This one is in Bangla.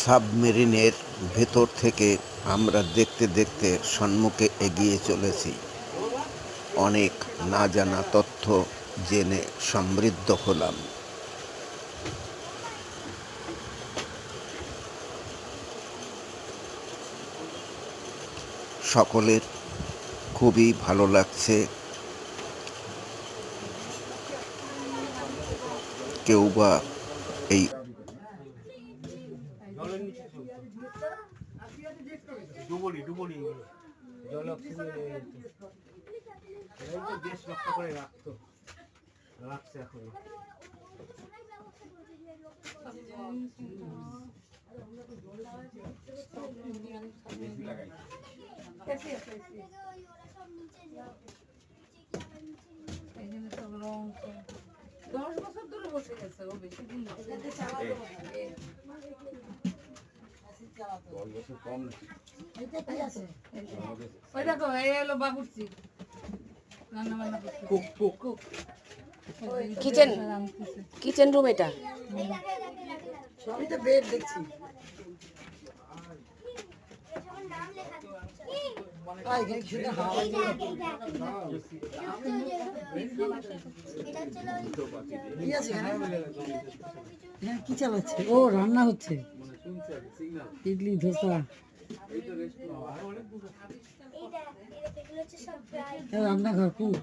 সাবমেরিনের ভেতর থেকে আমরা দেখতে দেখতে সম্মুখে এগিয়ে চলেছি। অনেক না জানা তথ্য জেনে সমৃদ্ধ হলাম। সকলের খুবই ভালো লাগছে। কেউ বা এই দেশ রক্ষা করে রাখছে এখন। দশ বছর ধরে বসে গেছে, ও বেশি দিন ওই দেখো, এই হলো বাবুর্চি, রান্না বান্না কিচেন রুম এটা। সবই তো বেড দেখছি। কি চালাচ্ছে? ও রান্না হচ্ছে, ইডলি ধোসা, রান্নাঘর খুব